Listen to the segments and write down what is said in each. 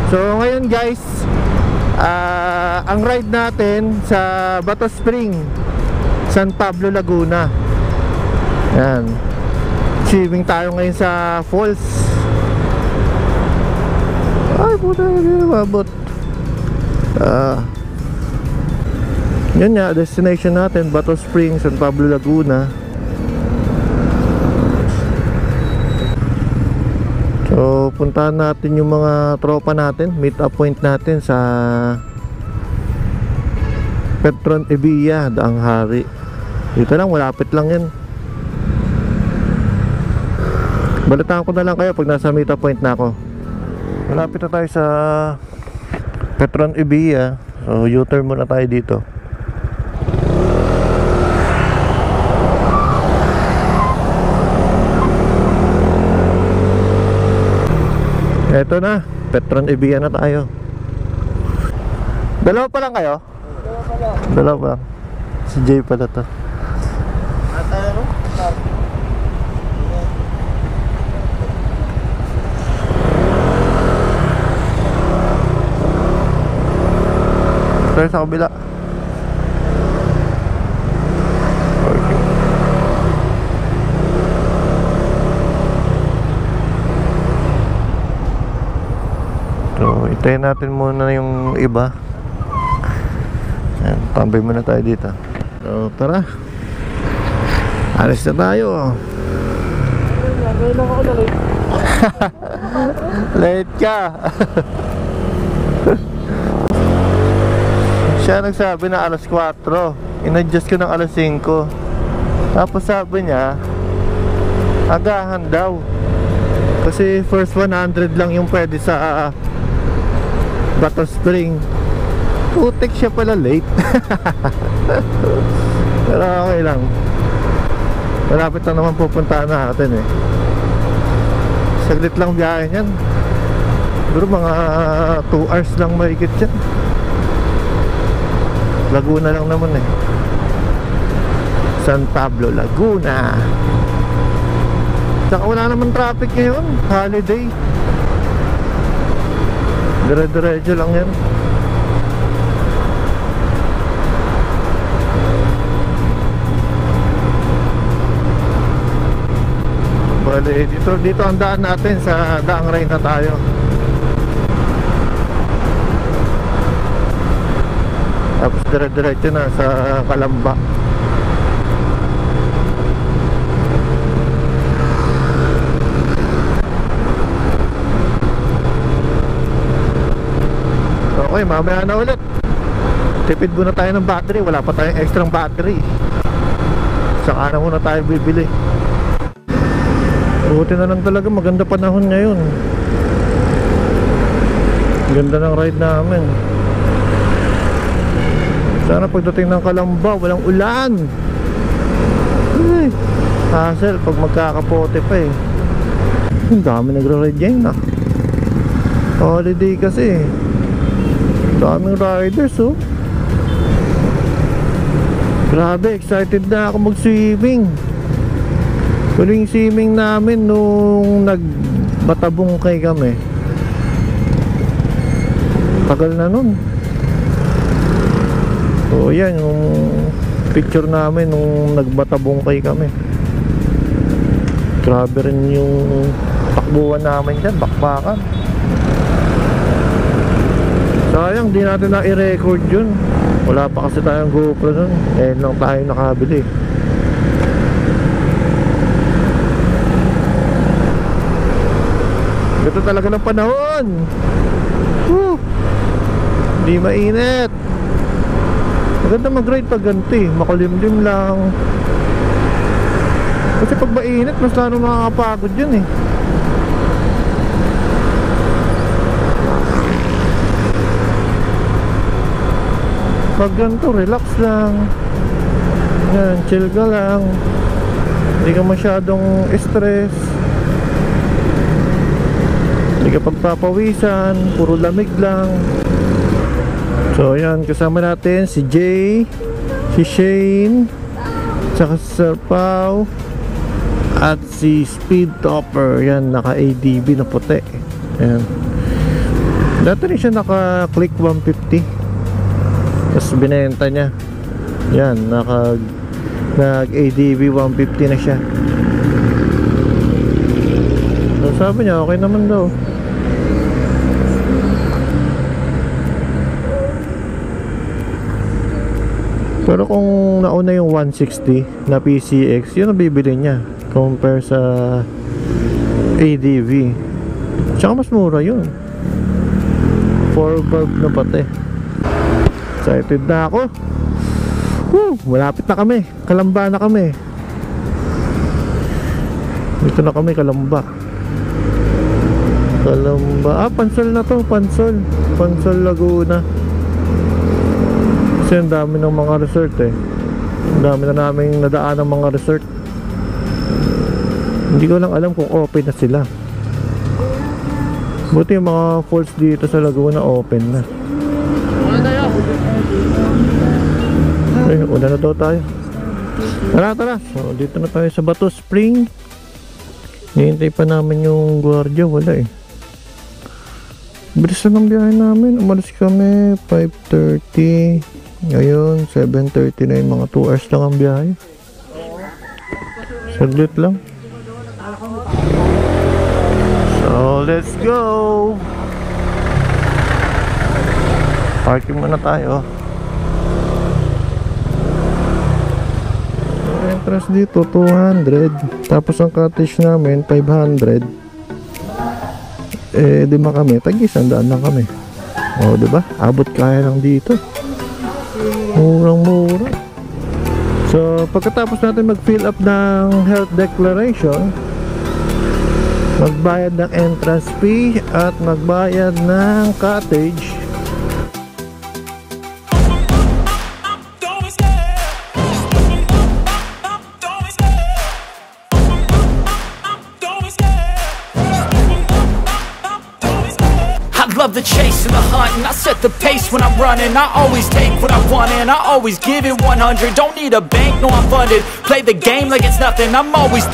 So ngayon guys, ang ride natin sa Bato Spring, San Pablo, Laguna. Yan, swimming tayo ngayon sa falls. Ay puta, hindi na mabot. Yan nga, destination natin, Bato Spring, San Pablo, Laguna. So puntahan natin yung mga tropa natin, meet up point natin sa Petron Evilla, Daang Hari. Dito lang, malapit lang yan. Balitaan ko na lang kayo pag nasa meet up point na ako. Malapit na tayo sa Petron Evilla. So U-turn muna tayo dito. Eto na, Petron Evilla na tayo. Dalawa pa lang kayo? Dalawa pa lang. Si Jay pala to. Tayo sa kabila. So, itayin natin muna yung iba. Ayan, tambay muna tayo dito. So, tara. Alis na tayo. Late ka. Siya nagsabi na alas 4. In-adjust ko ng alas 5. Tapos sabi niya, agahan daw. Kasi first 100 lang yung pwede sa Bato Spring. Putik siya pala late. Pero okay lang. Malapit na naman pupuntahan natin eh. Saglit lang biyahe niyan. Siguro mga 2 hours lang mahigit yan. Laguna lang naman eh. San Pablo, Laguna. Saka wala naman traffic ngayon. Holiday. Dire-diretso lang yan. Bale, dito ang daan natin. Sa Daang Ray na tayo. Tapos dire-diretso na sa Calamba. Okay, mamaya na ulit. Tipid muna tayo ng battery. Wala pa tayong extra battery. Saka na muna tayo bibili. Buti na lang talaga, maganda panahon ngayon. Ganda ng ride namin. Sana pagdating ng Calamba, walang ulan. Ay, hassle pag magkakapote pa eh. Ang dami nagra-ride dyan na. Holiday kasi. Daming riders oh. Grabe, excited na ako mag-swimming. Huling swimming namin nung nagbatabungkay kami. Tagal na nun. So yan yung picture namin nung nagbatabungkay kami. Grabe rin yung takbuhan namin dyan, bakbakan. Sayang, di natin na i-record yun. Wala pa kasi tayong GoPro nun. Eh lang tayo nakabili. Ito talaga ng panahon. Di mainit. Maganda mag-ride pag ganti. Makulimlim lang. Kasi pag mainit, mas lalo nakakapagod yun eh. Pag ganito, relax lang. Yan, chill ka lang. Hindi ka masyadong stress. Hindi ka pagpapawisan. Puro lamig lang. So yan, kasama natin si Jay, si Shane, saka si Sir Pao, at si Speed Topper. Yan, naka ADB na puti. Yan. Dati rin siya naka-click 150. Tapos binenta niya. Yan, nag-ADV 150 na siya. So sabi niya, okay naman daw. Pero kung nauna yung 160 na PCX, yun ang bibili niya compare sa ADV. Tsaka mas mura yun. 4 valve na pati. Excited na ako. Malapit na kami. Kalamba na kami. Dito na kami, Kalamba. Pansol na to. Pansol Laguna. Kasi ang dami ng mga resort eh. Ang dami na naming nadaan ng mga resort. Hindi ko lang alam kung open na sila. Buti yung mga falls dito sa Laguna open na. Ay, una na daw tayo. Tara. So, dito na tayo sa Bato Spring. Hihintay pa namin yung gwardiya. Wala eh. Bilis na ng biyahe namin. Umalis kami 5:30. Ngayon 7:39. Mga 2 hours lang ang biyahe. Saglit lang. So let's go. Parking muna tayo. Entrance dito 200. Tapos ang cottage namin 500. Di ba kami? Tag-100 lang kami. O diba? Abot kaya lang dito. Murang-mura. So pagkatapos natin mag-fill up ng health declaration, magbayad ng entrance fee at magbayad ng cottage. Love the chase and the hunt, and I set the pace when I'm running. I always take what I want and I always give it 100. Don't need a bank, no I'm funded. Play the game like it's nothing, I'm always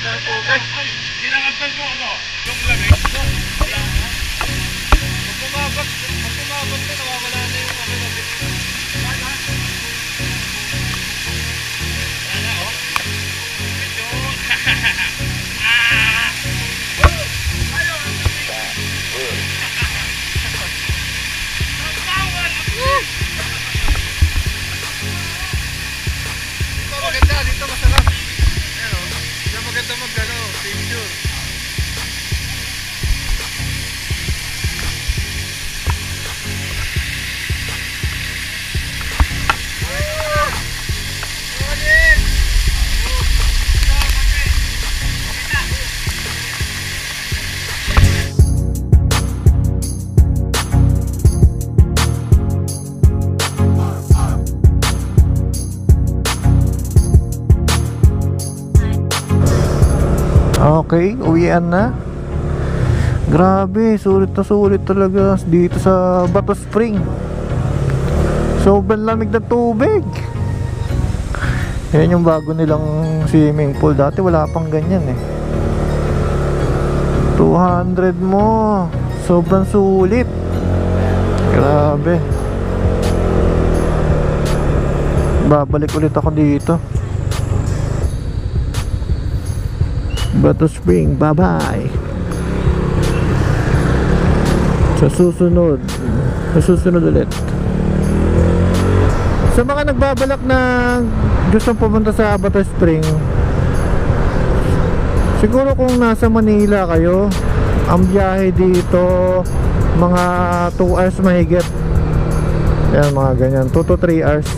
Kinakatan mo ako. Yung lamig mo. Wala na. Pag bumabat na, nawawala na yung ano na bilis. Wala. Wala na, oh. Medyo. Ayaw. Dito maganda, dito masarap. Ayan, oh. Dito maganda mag-ano, picture. Okay, uwian na. Grabe, sulit na sulit talaga dito sa Bato Spring. Sobrang lamig na tubig. Yan yung bago nilang swimming pool. Dati wala pang ganyan eh. 200 mo. Sobrang sulit. Grabe. Babalik ulit ako dito. Bato Spring, bye-bye. Sa susunod ulit. Sa mga nagbabalak na gustong pumunta sa Bato Spring, siguro kung nasa Manila kayo, ang biyahe dito mga 2 hours mahigit. Yan, mga ganyan, 2 to 3 hours.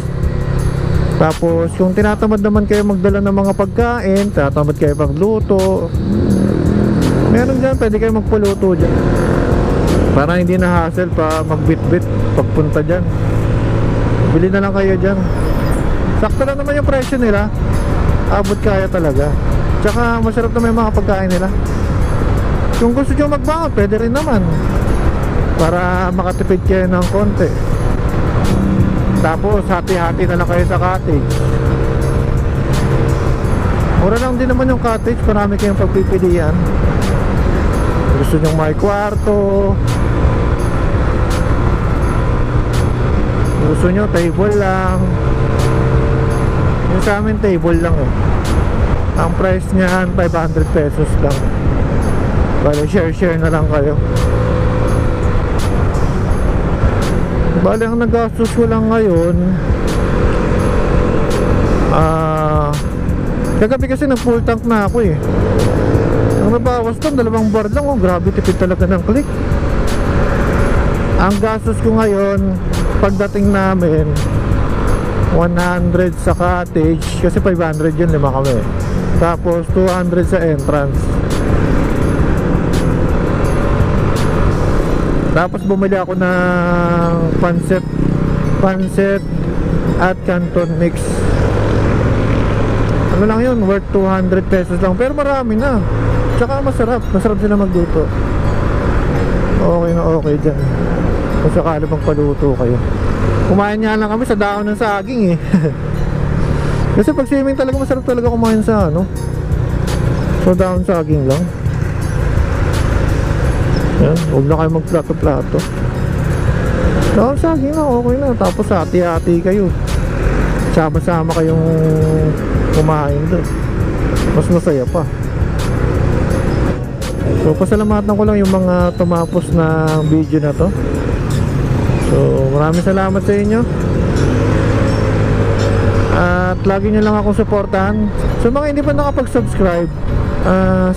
Tapos kung tinatamad naman kayo magdala ng mga pagkain, tinatamad kayo pagluto, meron dyan, pwede kayo magpaluto dyan para hindi na hassle pa magbitbit pagpunta dyan. Bili na lang kayo dyan. Sakto lang naman yung presyo nila, abot kaya talaga. Tsaka masarap naman yung mga pagkain nila. Kung gusto nyo magbangon, pwede rin naman, para makatipid kayo ng konti. Tapos hati-hati na lang kayo sa cottage. Mura lang din naman yung cottage, marami kayong pagpipilian. Gusto nyong may kwarto, gusto nyo table lang. Yung sa amin table lang eh. Ang price niyan 500 pesos lang. Bale share na lang kayo. Bale ang nagastos ko lang ngayon, kagabi kasi nag full tank na ako eh. Ang nabawas doon, 2 bar lang. Oh, grabe, tipid talaga ng click. Ang gastos ko ngayon, pagdating namin 100 sa cottage, kasi 500 yun, 5 kami. Tapos 200 sa entrance. Tapos bumili ako ng pancit at canton mix. Ano lang yun, worth 200 pesos lang, pero marami na. Tsaka masarap sila magluto. Okay na okay dyan, kung sakali bang paluto kayo. Kumain nga lang kami sa daon ng saging eh. Kasi pag swimming talaga, masarap talaga kumain sa sa daon saging lang. Yan, huwag na kayo magplato-plato. Daon saging na, okay na. Tapos hati-hati kayo, sama-sama kayong kumain doon, mas masaya pa. So pasalamatan ko lang yung mga tumapos na video na to. So maraming salamat sa inyo. At lagi nyo lang akong supportahan. So mga hindi pa nakapag-subscribe,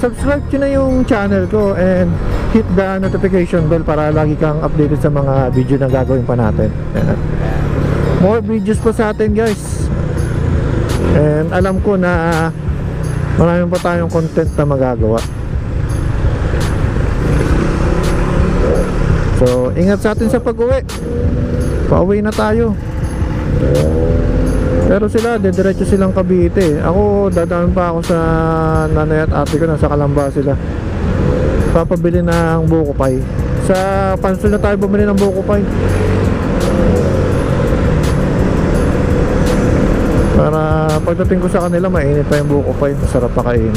subscribe nyo na yung channel ko and hit the notification bell para lagi kang updated sa mga video na gagawin pa natin. More videos pa sa atin guys. And alam ko na marami pa tayong content na magagawa. So ingat sa atin sa pag-uwi. Pauwi na tayo. Pero sila, diretso silang Cavite. Ako, dadaan pa ako sa nanay at ate ko, nasa Calamba sila. Papabili ng buko pie. Sa Pansol na tayo bumili ng buko pie, para pagdating ko sa kanila, mainit pa yung buko pie. Masarap pa kainin.